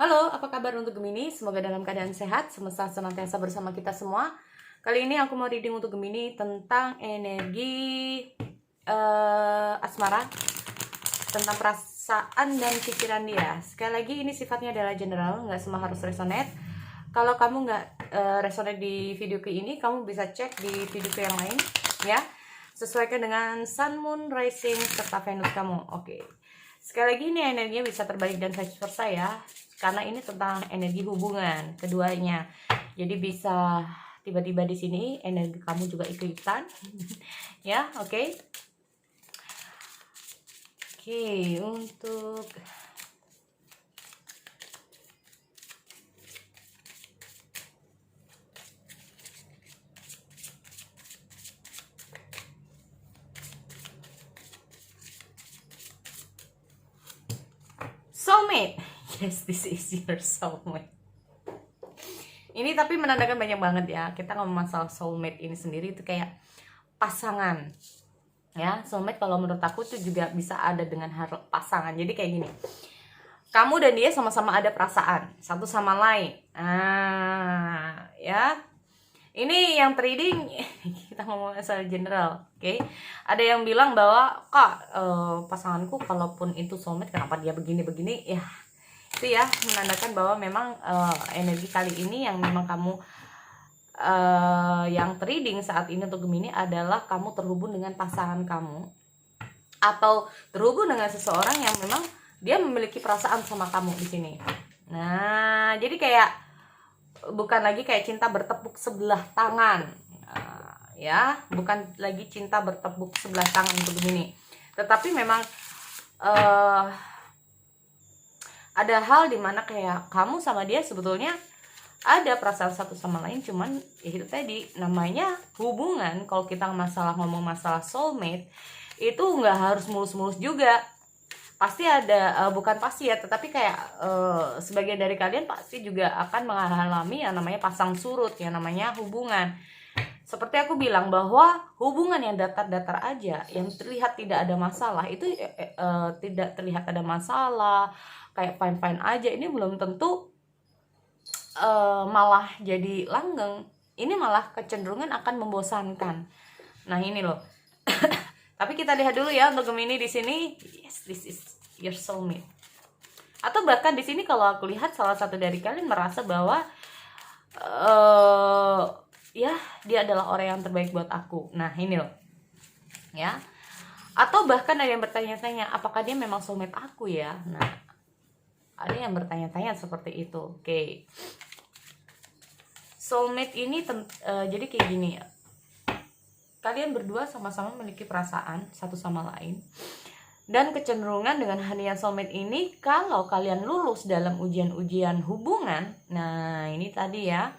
Halo, apa kabar untuk Gemini? Semoga dalam keadaan sehat, semesta senantiasa bersama kita semua. Kali ini aku mau reading untuk Gemini tentang energi asmara, tentang perasaan dan pikiran dia. Sekali lagi ini sifatnya adalah general, nggak semua harus resonate. Kalau kamu nggak resonate di video ke ini, kamu bisa cek di video ke yang lain, ya. Sesuaikan dengan Sun, Moon, Rising, serta Venus kamu. Oke. Sekali lagi ini energinya bisa terbalik dan vice versa ya, karena ini tentang energi hubungan keduanya. Jadi bisa tiba-tiba di sini energi kamu juga ikutan, ya. Oke. Untuk soulmate. Yes, this is your soulmate. Ini tapi menandakan banyak banget ya. Kita ngomong masalah soulmate ini sendiri itu kayak pasangan. Ya, soulmate kalau menurut aku tuh juga bisa ada dengan pasangan. Jadi kayak gini. Kamu dan dia sama-sama ada perasaan satu sama lain. Ya. Ini yang trading kita ngomong asal general, oke? Ada yang bilang bahwa kak pasanganku kalaupun itu soulmate kenapa dia begini-begini ya? Itu ya menandakan bahwa memang energi kali ini yang memang kamu yang trading saat ini untuk Gemini adalah kamu terhubung dengan pasangan kamu atau terhubung dengan seseorang yang memang dia memiliki perasaan sama kamu di sini. Nah, jadi kayak bukan lagi kayak cinta bertepuk sebelah tangan, ya, bukan lagi cinta bertepuk sebelah tangan untuk Gemini, tetapi memang ada hal dimana kayak kamu sama dia sebetulnya ada perasaan satu sama lain, cuman ya itu tadi namanya hubungan. Kalau kita ngomong masalah soulmate itu nggak harus mulus-mulus juga, pasti ada bukan pasti ya, tetapi kayak sebagian dari kalian pasti juga akan mengalami yang namanya pasang surut, yang namanya hubungan. Seperti aku bilang bahwa hubungan yang datar-datar aja, yang terlihat tidak ada masalah itu tidak terlihat ada masalah, kayak fine-fine aja, ini belum tentu malah jadi langgeng. Ini malah kecenderungan akan membosankan. Nah ini loh. Tapi kita lihat dulu ya untuk Gemini di sini. Yes, this is your soulmate. Atau bahkan di sini kalau aku lihat salah satu dari kalian merasa bahwa ya dia adalah orang yang terbaik buat aku. Nah ini loh, ya. Atau bahkan ada yang bertanya-tanya apakah dia memang soulmate aku ya. Nah ada yang bertanya-tanya seperti itu. Oke. Soulmate ini jadi kayak gini ya. Kalian berdua sama-sama memiliki perasaan satu sama lain. Dan kecenderungan dengan hadirnya soulmate ini, kalau kalian lulus dalam ujian-ujian hubungan, nah ini tadi ya,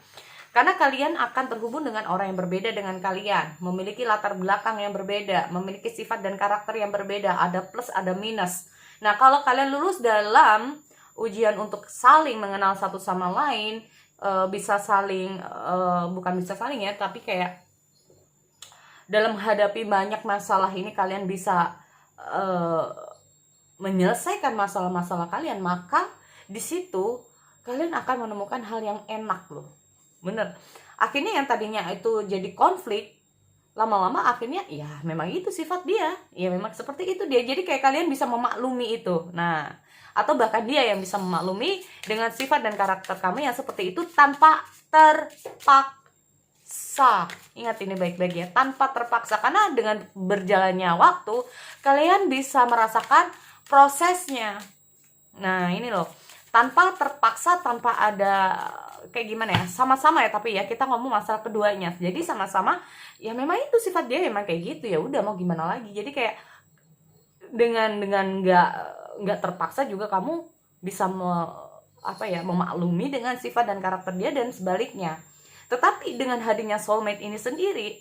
karena kalian akan terhubung dengan orang yang berbeda dengan kalian, memiliki latar belakang yang berbeda, memiliki sifat dan karakter yang berbeda, ada plus ada minus. Nah kalau kalian lulus dalam ujian untuk saling mengenal satu sama lain, bisa saling bukan bisa saling ya, tapi kayak dalam menghadapi banyak masalah ini kalian bisa menyelesaikan masalah-masalah kalian, maka di situ kalian akan menemukan hal yang enak loh. Bener. Akhirnya yang tadinya itu jadi konflik, lama-lama akhirnya ya memang itu sifat dia. Ya memang seperti itu dia. Jadi kayak kalian bisa memaklumi itu. Nah, atau bahkan dia yang bisa memaklumi dengan sifat dan karakter kamu yang seperti itu tanpa terpaksa. Ingat ini baik-baik ya, tanpa terpaksa, karena dengan berjalannya waktu kalian bisa merasakan prosesnya. Nah ini loh, tanpa terpaksa, tanpa ada kayak gimana ya, sama-sama ya, tapi ya kita ngomong masalah keduanya. Jadi sama-sama ya memang itu sifat dia memang kayak gitu, ya udah mau gimana lagi. Jadi kayak dengan nggak terpaksa juga kamu bisa memaklumi dengan sifat dan karakter dia dan sebaliknya. Tetapi dengan hadirnya soulmate ini sendiri,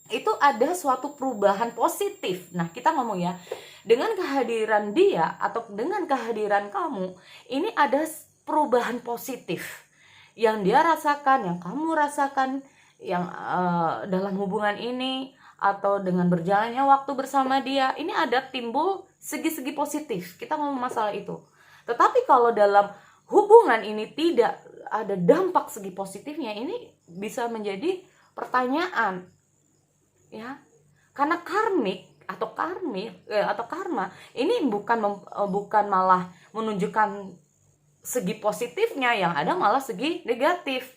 itu ada suatu perubahan positif. Nah kita ngomong ya, dengan kehadiran dia atau dengan kehadiran kamu, ini ada perubahan positif yang dia rasakan, yang kamu rasakan, yang dalam hubungan ini atau dengan berjalannya waktu bersama dia, ini ada timbul segi-segi positif. Kita ngomong masalah itu. Tetapi kalau dalam hubungan ini tidak ada dampak segi positifnya, ini bisa menjadi pertanyaan, ya. Karena atau karma ini bukan malah menunjukkan segi positifnya, yang ada malah segi negatif,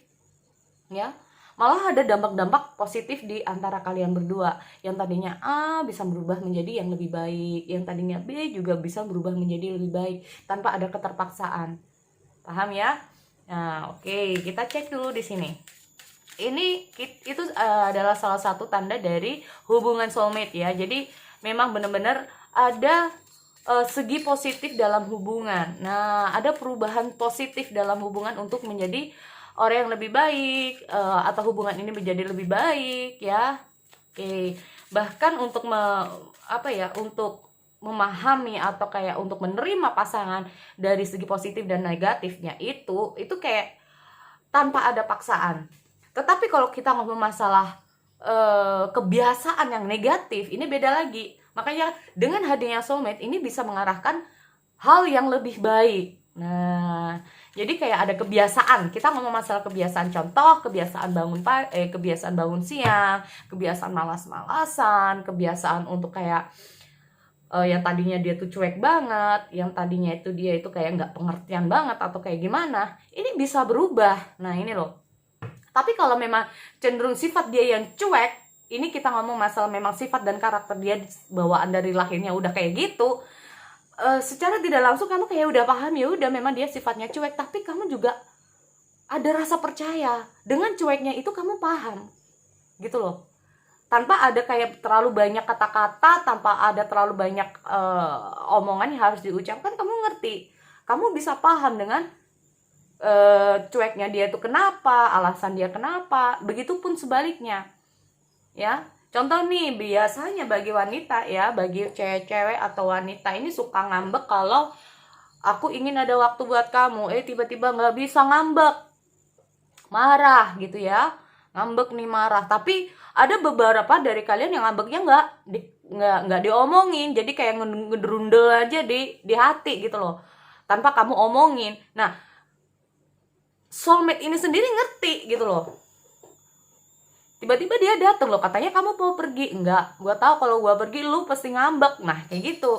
ya. Malah ada dampak-dampak positif di antara kalian berdua, yang tadinya A bisa berubah menjadi yang lebih baik, yang tadinya B juga bisa berubah menjadi lebih baik tanpa ada keterpaksaan. Paham ya? Nah, oke, kita cek dulu di sini. Itu adalah salah satu tanda dari hubungan soulmate ya. Jadi memang benar-benar ada segi positif dalam hubungan. Nah, ada perubahan positif dalam hubungan untuk menjadi orang yang lebih baik, atau hubungan ini menjadi lebih baik ya. Oke. Bahkan untuk untuk memahami atau kayak untuk menerima pasangan dari segi positif dan negatifnya itu kayak tanpa ada paksaan. Tetapi kalau kita ngomong masalah kebiasaan yang negatif, ini beda lagi. Makanya dengan hadirnya soulmate ini bisa mengarahkan hal yang lebih baik. Nah, jadi kayak ada kebiasaan. Kita ngomong masalah kebiasaan, contoh kebiasaan kebiasaan bangun siang, kebiasaan malas-malasan, kebiasaan untuk kayak yang tadinya dia tuh cuek banget, yang tadinya itu dia itu kayak nggak pengertian banget atau kayak gimana, ini bisa berubah. Nah, ini loh. Tapi kalau memang cenderung sifat dia yang cuek, ini kita ngomong masalah memang sifat dan karakter dia bawaan dari lahirnya udah kayak gitu. Secara tidak langsung kamu kayak udah paham, ya udah memang dia sifatnya cuek, tapi kamu juga ada rasa percaya dengan cueknya itu, kamu paham gitu loh. Tanpa ada kayak terlalu banyak kata-kata, tanpa ada terlalu banyak omongan yang harus diucapkan, kamu ngerti, kamu bisa paham dengan cueknya dia itu kenapa, alasan dia kenapa. Begitupun sebaliknya ya. Contoh nih, biasanya bagi wanita ya, bagi cewek-cewek atau wanita ini suka ngambek kalau aku ingin ada waktu buat kamu, tiba-tiba nggak bisa ngambek, marah gitu ya, ngambek nih marah. Tapi ada beberapa dari kalian yang ngambeknya nggak diomongin, jadi kayak ngederundel aja di hati gitu loh, tanpa kamu omongin. Nah, soulmate ini sendiri ngerti gitu loh. Tiba-tiba dia datang loh, katanya kamu mau pergi. Enggak, gua tahu kalau gua pergi lu pasti ngambek. Nah, kayak gitu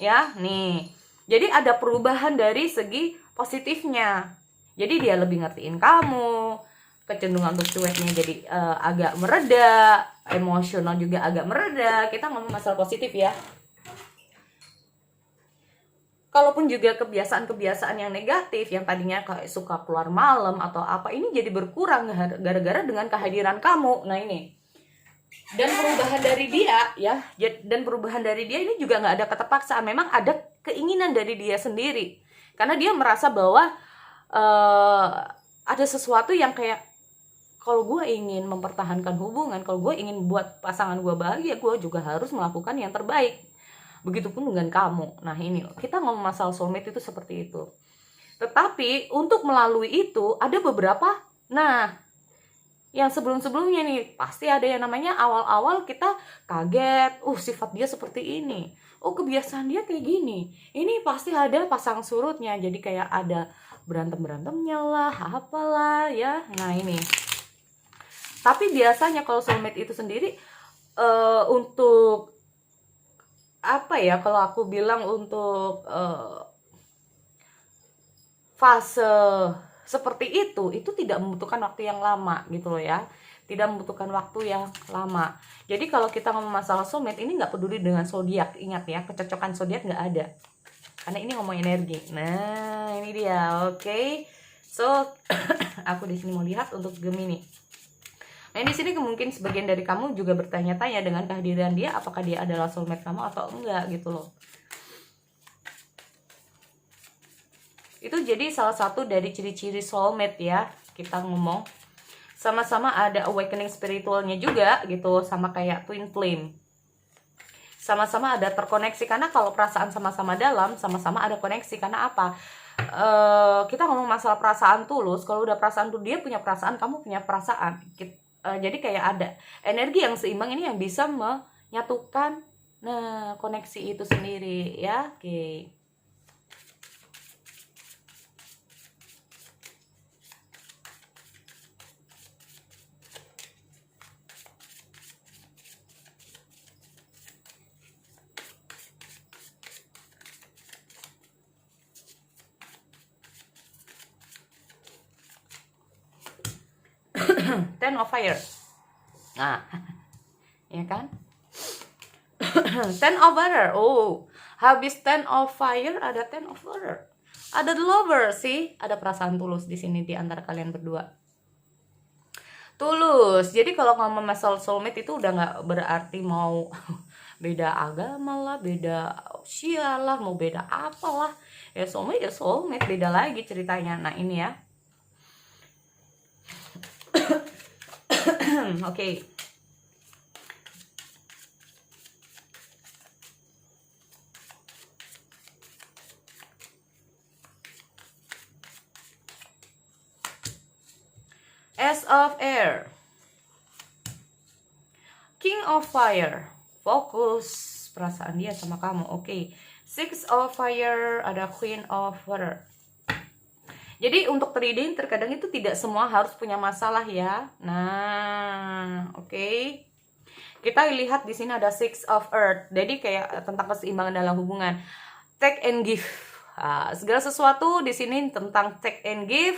ya. Nih, jadi ada perubahan dari segi positifnya. Jadi dia lebih ngertiin kamu, kecenderungan untuk cueknya jadi agak mereda, emosional juga agak mereda. Kita ngomong masalah positif ya. Kalaupun juga kebiasaan-kebiasaan yang negatif, yang tadinya kayak suka keluar malam atau apa, ini jadi berkurang gara-gara dengan kehadiran kamu. Nah, ini. Dan perubahan dari dia ya, dan perubahan dari dia ini juga nggak ada keterpaksaan, memang ada keinginan dari dia sendiri. Karena dia merasa bahwa ada sesuatu yang kayak, kalau gue ingin mempertahankan hubungan, kalau gue ingin buat pasangan gue bahagia, gue juga harus melakukan yang terbaik. Begitupun dengan kamu. Nah, ini kita ngomong masalah soulmate itu seperti itu. Tetapi untuk melalui itu ada beberapa, yang sebelum-sebelumnya nih pasti ada yang namanya awal-awal kita kaget, sifat dia seperti ini, kebiasaan dia kayak gini. Ini pasti ada pasang surutnya, jadi kayak ada berantem-berantemnya lah, apalah ya. Nah, ini. Tapi biasanya kalau soulmate itu sendiri untuk kalau aku bilang untuk fase seperti itu tidak membutuhkan waktu yang lama gitu loh ya, tidak membutuhkan waktu yang lama. Jadi kalau kita ngomong masalah soulmate ini nggak peduli dengan zodiak, ingat ya, kecocokan zodiak nggak ada, karena ini ngomong energi. Nah, ini dia. Oke. So aku di sini mau lihat untuk Gemini. Nah, di sini mungkin sebagian dari kamu juga bertanya-tanya dengan kehadiran dia, apakah dia adalah soulmate kamu atau enggak gitu loh. Itu jadi salah satu dari ciri-ciri soulmate ya. Kita ngomong sama-sama ada awakening spiritualnya juga gitu, sama kayak twin flame. Sama-sama ada terkoneksi, karena kalau perasaan sama-sama dalam, sama-sama ada koneksi. Karena apa? Kita ngomong masalah perasaan tulus, kalau udah perasaan tuh, dia punya perasaan, kamu punya perasaan. Jadi kayak ada energi yang seimbang ini yang bisa menyatukan koneksi itu sendiri ya. Oke. Ten of Fire. Nah, ya kan? Ten of Water. Oh, habis Ten of Fire ada Ten of Water. Ada the lover sih, ada perasaan tulus di sini di antara kalian berdua. Tulus. Jadi kalau ngomong masalah soulmate itu udah nggak berarti mau beda agama lah, beda usia lah, mau beda apalah. Ya soulmate beda lagi ceritanya. Nah ini ya. Oke. Ace of Air, King of Fire, fokus perasaan dia sama kamu. Oke. Six of Fire, ada Queen of Water. Jadi untuk trading terkadang itu tidak semua harus punya masalah ya. Nah, oke. Kita lihat di sini ada Six of Earth. Jadi kayak tentang keseimbangan dalam hubungan. Take and give. Nah, segala sesuatu di sini tentang take and give.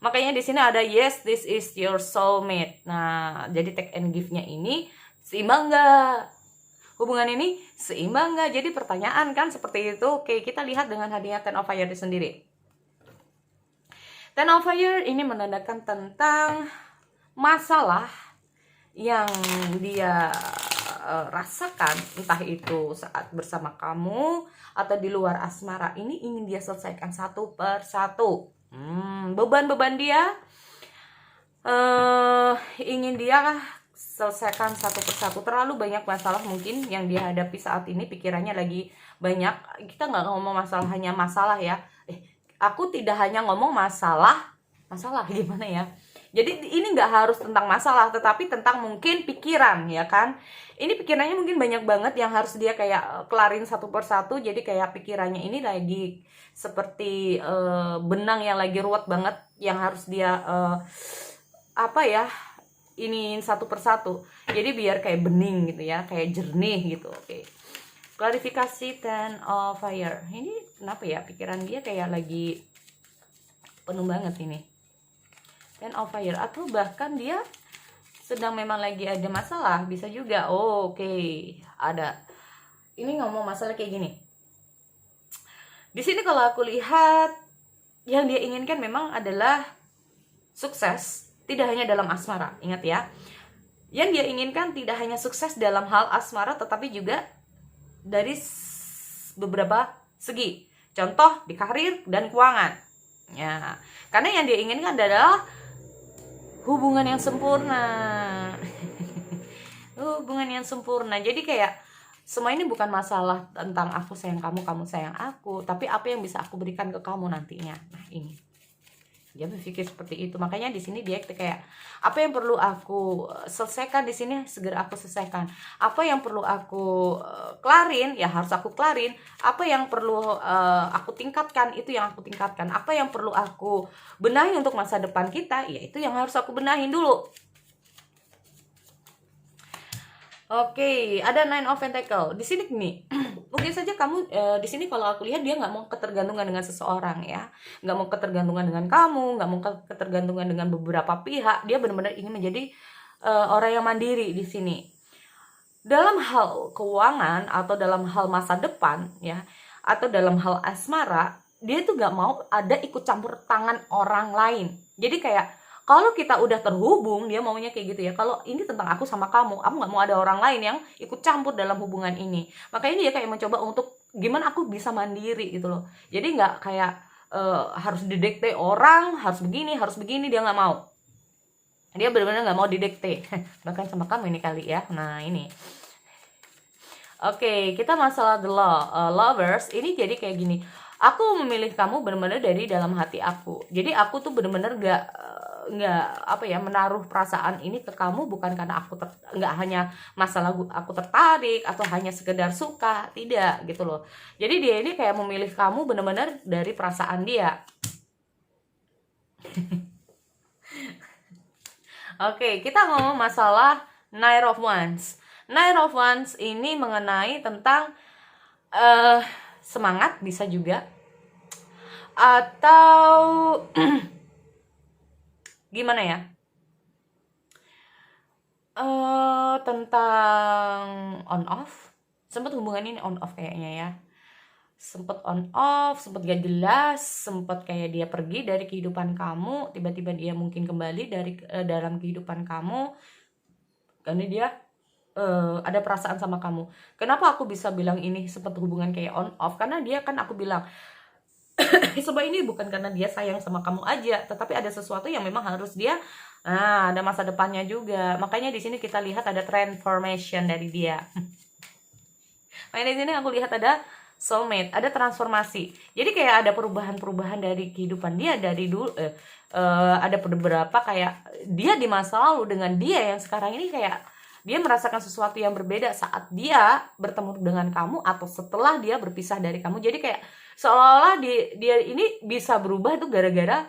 Makanya di sini ada yes, this is your soulmate. Nah, jadi take and give-nya ini seimbang nggak? Hubungan ini seimbang nggak? Jadi pertanyaan kan seperti itu. Oke, kita lihat dengan hadirnya Ten of Fire itu sendiri. Ten of Fire ini menandakan tentang masalah yang dia rasakan, entah itu saat bersama kamu atau di luar asmara, ini ingin dia selesaikan satu per satu. Beban-beban dia ingin dia selesaikan satu persatu. Terlalu banyak masalah mungkin yang dia hadapi saat ini, pikirannya lagi banyak. Kita nggak ngomong masalah hanya masalah ya. Aku tidak hanya ngomong masalah gimana ya. Jadi ini nggak harus tentang masalah, tetapi tentang mungkin pikiran ya kan. Ini pikirannya mungkin banyak banget yang harus dia kayak kelarin satu persatu. Jadi kayak pikirannya ini lagi seperti benang yang lagi ruwet banget, yang harus dia iniin satu persatu. Jadi biar kayak bening gitu ya, kayak jernih gitu. Oke. Klarifikasi Ten of Fire. Ini kenapa ya pikiran dia kayak lagi penuh banget ini. Ten of Fire, atau bahkan dia sedang memang lagi ada masalah, bisa juga. Oke, ada. Ini ngomong masalah kayak gini. Di sini kalau aku lihat yang dia inginkan memang adalah sukses, tidak hanya dalam asmara. Ingat ya. Yang dia inginkan tidak hanya sukses dalam hal asmara, tetapi juga dari beberapa segi. Contoh di karir dan keuangan. Ya, karena yang dia inginkan adalah hubungan yang sempurna. Hubungan yang sempurna. Jadi kayak semua ini bukan masalah tentang aku sayang kamu, kamu sayang aku, tapi apa yang bisa aku berikan ke kamu nantinya. Nah, ini. Dia berpikir seperti itu. Makanya di sini dia kayak apa yang perlu aku selesaikan di sini segera aku selesaikan. Apa yang perlu aku kelarin ya harus aku kelarin. Apa yang perlu aku tingkatkan itu yang aku tingkatkan. Apa yang perlu aku benahi untuk masa depan kita ya itu yang harus aku benahin dulu. Oke, ada Nine of Pentacle. Di sini gini, mungkin saja kamu di sini kalau aku lihat dia nggak mau ketergantungan dengan seseorang ya, nggak mau ketergantungan dengan kamu, nggak mau ketergantungan dengan beberapa pihak. Dia benar-benar ingin menjadi orang yang mandiri di sini. Dalam hal keuangan atau dalam hal masa depan ya, atau dalam hal asmara, dia tuh nggak mau ada ikut campur tangan orang lain. Jadi kayak kalau kita udah terhubung, dia maunya kayak gitu ya. Kalau ini tentang aku sama kamu, aku nggak mau ada orang lain yang ikut campur dalam hubungan ini. Makanya dia kayak mencoba untuk gimana aku bisa mandiri gitu loh. Jadi nggak kayak harus didikte orang, harus begini, dia nggak mau. Dia benar-benar nggak mau didikte. Bahkan sama kamu ini kali ya. Nah ini. Oke, kita masalah the lovers. Ini jadi kayak gini. Aku memilih kamu benar-benar dari dalam hati aku. Jadi aku tuh benar-benar nggak menaruh perasaan ini ke kamu bukan karena aku nggak hanya masalah aku tertarik atau hanya sekedar suka, tidak gitu loh. Jadi dia ini kayak memilih kamu benar-benar dari perasaan dia. Oke, kita ngomong masalah Nine of Wands. Nine of Wands ini mengenai tentang semangat, bisa juga, atau gimana ya, Tentang on off, sempet hubungan ini on off kayaknya ya, sempet on off, sempet gak jelas, sempet kayak dia pergi dari kehidupan kamu, tiba-tiba dia mungkin kembali dari dalam kehidupan kamu karena dia ada perasaan sama kamu. Kenapa aku bisa bilang ini sempet hubungan kayak on off? Karena dia kan aku bilang sebab ini bukan karena dia sayang sama kamu aja, tetapi ada sesuatu yang memang harus dia, ada masa depannya juga. Makanya di sini kita lihat ada transformation dari dia. Makanya di sini aku lihat ada soulmate, ada transformasi. Jadi kayak ada perubahan-perubahan dari kehidupan dia dari dulu. Ada beberapa kayak dia di masa lalu dengan dia yang sekarang ini, kayak dia merasakan sesuatu yang berbeda saat dia bertemu dengan kamu atau setelah dia berpisah dari kamu. Jadi kayak seolah-olah dia ini bisa berubah itu gara-gara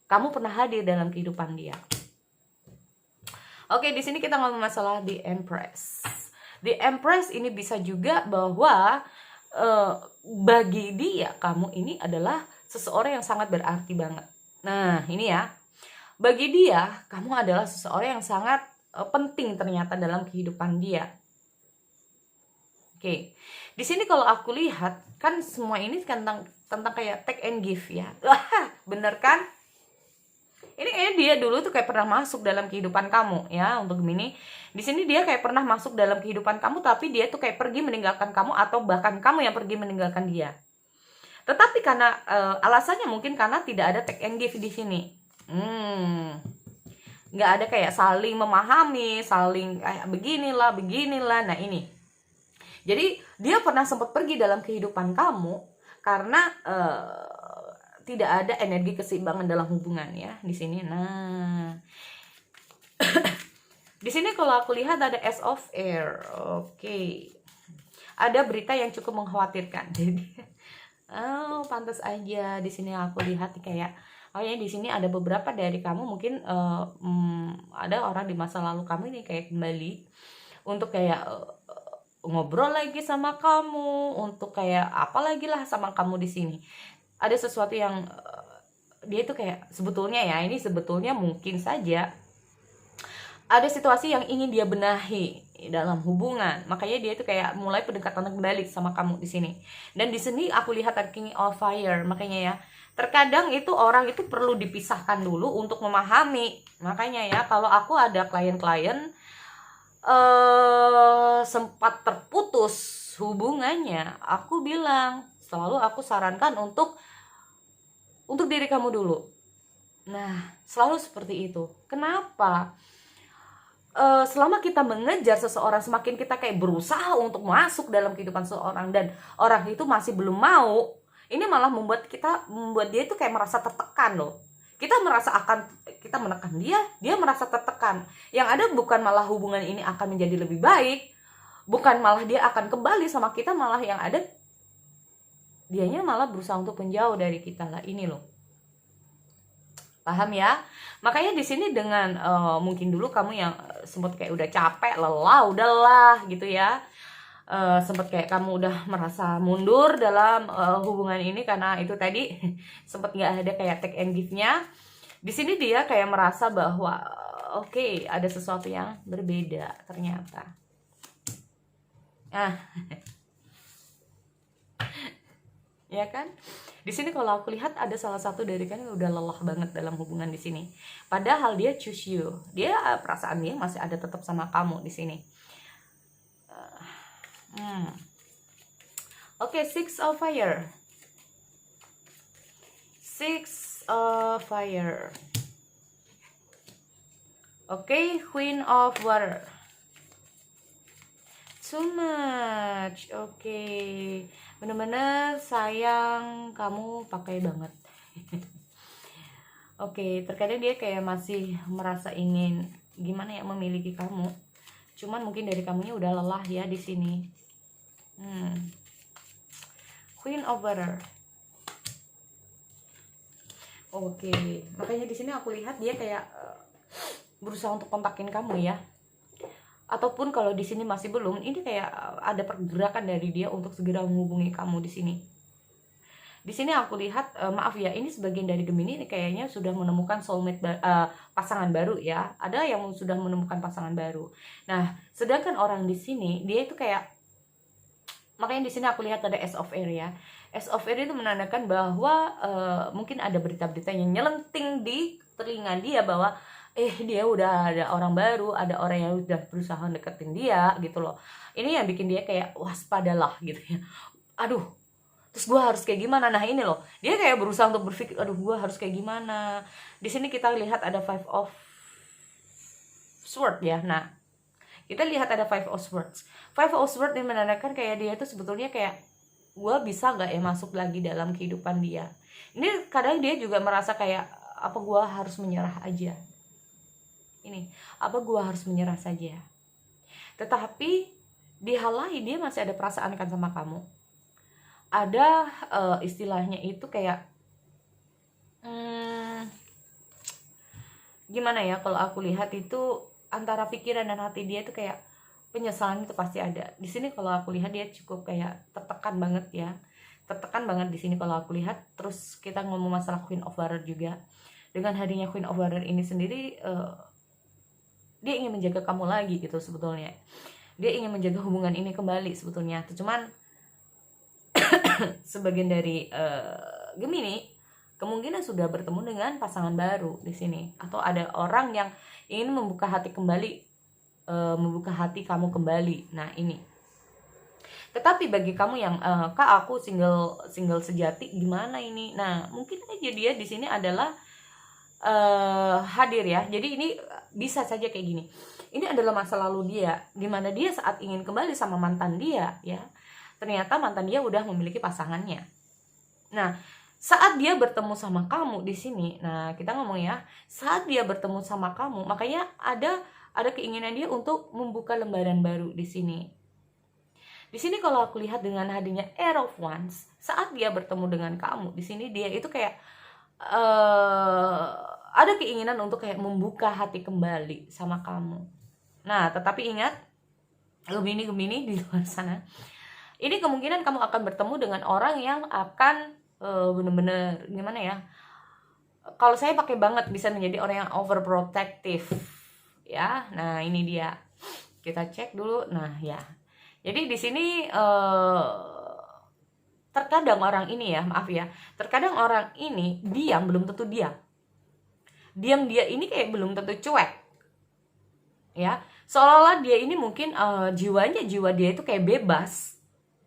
kamu pernah hadir dalam kehidupan dia. Oke, di sini kita ngomong masalah The Empress. The Empress ini bisa juga bahwa bagi dia kamu ini adalah seseorang yang sangat berarti banget. Nah, ini ya. Bagi dia kamu adalah seseorang yang sangat penting ternyata dalam kehidupan dia. Oke. Di sini kalau aku lihat kan semua ini tentang kayak take and give ya. Wah, bener kan? Ini kayaknya dia dulu tuh kayak pernah masuk dalam kehidupan kamu ya, untuk Gemini. Di sini dia kayak pernah masuk dalam kehidupan kamu, tapi dia tuh kayak pergi meninggalkan kamu atau bahkan kamu yang pergi meninggalkan dia. Tetapi karena alasannya mungkin karena tidak ada take and give di sini. Nggak ada kayak saling memahami, saling kayak beginilah. Nah ini. Jadi dia pernah sempat pergi dalam kehidupan kamu karena tidak ada energi keseimbangan dalam hubungan ya di sini. Nah, di sini kalau aku lihat ada Ace of Air. Oke. Ada berita yang cukup mengkhawatirkan. Jadi pantas aja di sini aku lihat kayak ya di sini ada beberapa dari kamu mungkin ada orang di masa lalu kamu ini kayak kembali untuk kayak ngobrol lagi sama kamu, untuk kayak apa lagi lah sama kamu di sini. Ada sesuatu yang dia itu kayak sebetulnya ya, ini sebetulnya mungkin saja ada situasi yang ingin dia benahi dalam hubungan. Makanya dia itu kayak mulai pendekatan kembali sama kamu di sini. Dan di sini aku lihat ada King of Fire. Makanya ya, terkadang itu orang itu perlu dipisahkan dulu untuk memahami. Makanya ya, kalau aku ada klien-klien sempat terputus hubungannya, aku bilang selalu aku sarankan untuk diri kamu dulu. Nah, selalu seperti itu. Kenapa? Selama kita mengejar seseorang, semakin kita kayak berusaha untuk masuk dalam kehidupan seseorang dan orang itu masih belum mau, ini malah membuat dia itu kayak merasa tertekan loh. Kita merasa kita menekan dia merasa tertekan. Yang ada bukan malah hubungan ini akan menjadi lebih baik, bukan malah dia akan kembali sama kita, malah yang ada dianya malah berusaha untuk menjauh dari kita lah ini loh. Paham ya? Makanya di sini dengan mungkin dulu kamu yang sempat kayak udah capek, lelah, udahlah gitu ya. Sempat kayak kamu udah merasa mundur dalam hubungan ini karena itu tadi sempat nggak ada kayak take and give-nya. Di sini dia kayak merasa bahwa oke, ada sesuatu yang berbeda ternyata. Ya kan? Di sini kalau aku lihat ada salah satu dari kan yang udah lelah banget dalam hubungan di sini. Padahal dia choose you. Dia perasaan dia masih ada tetap sama kamu di sini. Oke, Six of Fire. Six of Fire. Oke, Queen of Water. Too much. Oke. Bener-bener sayang kamu pakai banget. Oke, terkadang dia kayak masih merasa ingin gimana ya memiliki kamu. Cuman mungkin dari kamunya udah lelah ya di sini. Queen of Water. Oke, makanya di sini aku lihat dia kayak berusaha untuk kontakin kamu ya. Ataupun kalau di sini masih belum, ini kayak ada pergerakan dari dia untuk segera menghubungi kamu di sini. Di sini aku lihat maaf ya, ini sebagian dari Gemini ini kayaknya sudah menemukan soulmate pasangan baru ya. Ada yang sudah menemukan pasangan baru. Nah, sedangkan orang di sini dia itu kayak, makanya di sini aku lihat ada Ace of Air ya. Ace of Air itu menandakan bahwa mungkin ada berita-berita yang nyelenting di telinga dia bahwa dia udah ada orang baru, ada orang yang udah berusaha deketin dia gitu loh. Ini yang bikin dia kayak waspadalah gitu ya. Aduh, terus gue harus kayak gimana? Nah ini loh, dia kayak berusaha untuk berpikir, aduh gue harus kayak gimana. Di sini kita lihat ada Five of Swords ya. Nah, kita lihat ada Five of Swords. Five of Swords ini menandakan kayak dia itu sebetulnya kayak, gue bisa gak ya masuk lagi dalam kehidupan dia. Ini kadang dia juga merasa kayak, apa gue harus menyerah aja. Ini, apa gue harus menyerah saja. Tetapi di hal lain dia masih ada perasaan kan sama kamu. Ada istilahnya itu kayak gimana ya, kalau aku lihat itu antara pikiran dan hati dia itu kayak penyesalan itu pasti ada. Di sini kalau aku lihat dia cukup kayak tertekan banget ya. Tertekan banget di sini kalau aku lihat. Terus kita ngomong masalah Queen of Water juga. Dengan hadirnya Queen of Water ini sendiri, dia ingin menjaga kamu lagi gitu sebetulnya. Dia ingin menjaga hubungan ini kembali sebetulnya. Cuman sebagian dari Gemini kemungkinan sudah bertemu dengan pasangan baru di sini, atau ada orang yang ingin membuka hati kembali, membuka hati kamu kembali. Nah ini. Tetapi bagi kamu yang kak aku single sejati gimana ini? Nah mungkin aja dia di sini adalah hadir ya. Jadi ini bisa saja kayak gini. Ini adalah masa lalu dia, dimana dia saat ingin kembali sama mantan dia ya. Ternyata mantan dia udah memiliki pasangannya. Nah, saat dia bertemu sama kamu di sini, nah kita ngomong ya, saat dia bertemu sama kamu, makanya ada keinginan dia untuk membuka lembaran baru di sini. Di sini kalau aku lihat dengan hadirnya Air of Wands, saat dia bertemu dengan kamu di sini, dia itu kayak ada keinginan untuk kayak membuka hati kembali sama kamu. Nah, tetapi ingat, Gemini di luar sana, ini kemungkinan kamu akan bertemu dengan orang yang akan bener-bener gimana ya, kalau saya pakai banget bisa menjadi orang yang overprotective ya. Nah ini dia, kita cek dulu. Nah ya, jadi di sini terkadang orang ini ya, maaf ya, terkadang orang ini diam belum tentu dia ini kayak belum tentu cuek ya, seolah-olah dia ini mungkin jiwa dia itu kayak bebas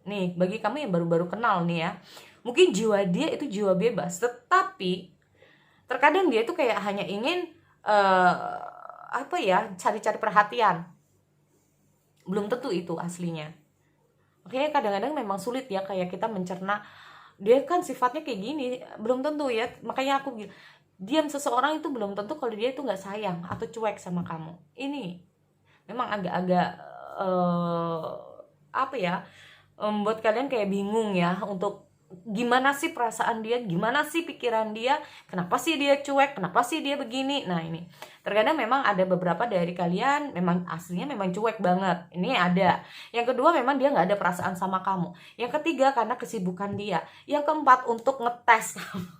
nih. Bagi kamu yang baru-baru kenal nih ya, mungkin jiwa dia itu jiwa bebas, tetapi terkadang dia itu kayak hanya ingin cari-cari perhatian. Belum tentu itu aslinya. Makanya kadang-kadang memang sulit ya kayak kita mencerna dia kan sifatnya kayak gini, belum tentu ya. Makanya aku bilang, diam seseorang itu belum tentu kalau dia itu nggak sayang atau cuek sama kamu. Ini memang agak-agak membuat kalian kayak bingung ya, untuk gimana sih perasaan dia, gimana sih pikiran dia, kenapa sih dia cuek, kenapa sih dia begini. Nah ini terkadang memang ada beberapa dari kalian memang aslinya memang cuek banget, ini ada. Yang kedua memang dia nggak ada perasaan sama kamu. Yang ketiga karena kesibukan dia. Yang keempat untuk ngetes kamu.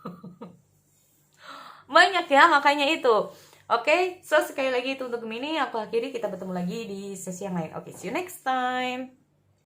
Banyak ya, makanya itu. Oke, so sekali lagi itu untuk Gemini. Aku akhiri, kita bertemu lagi di sesi yang lain. Oke, see you next time.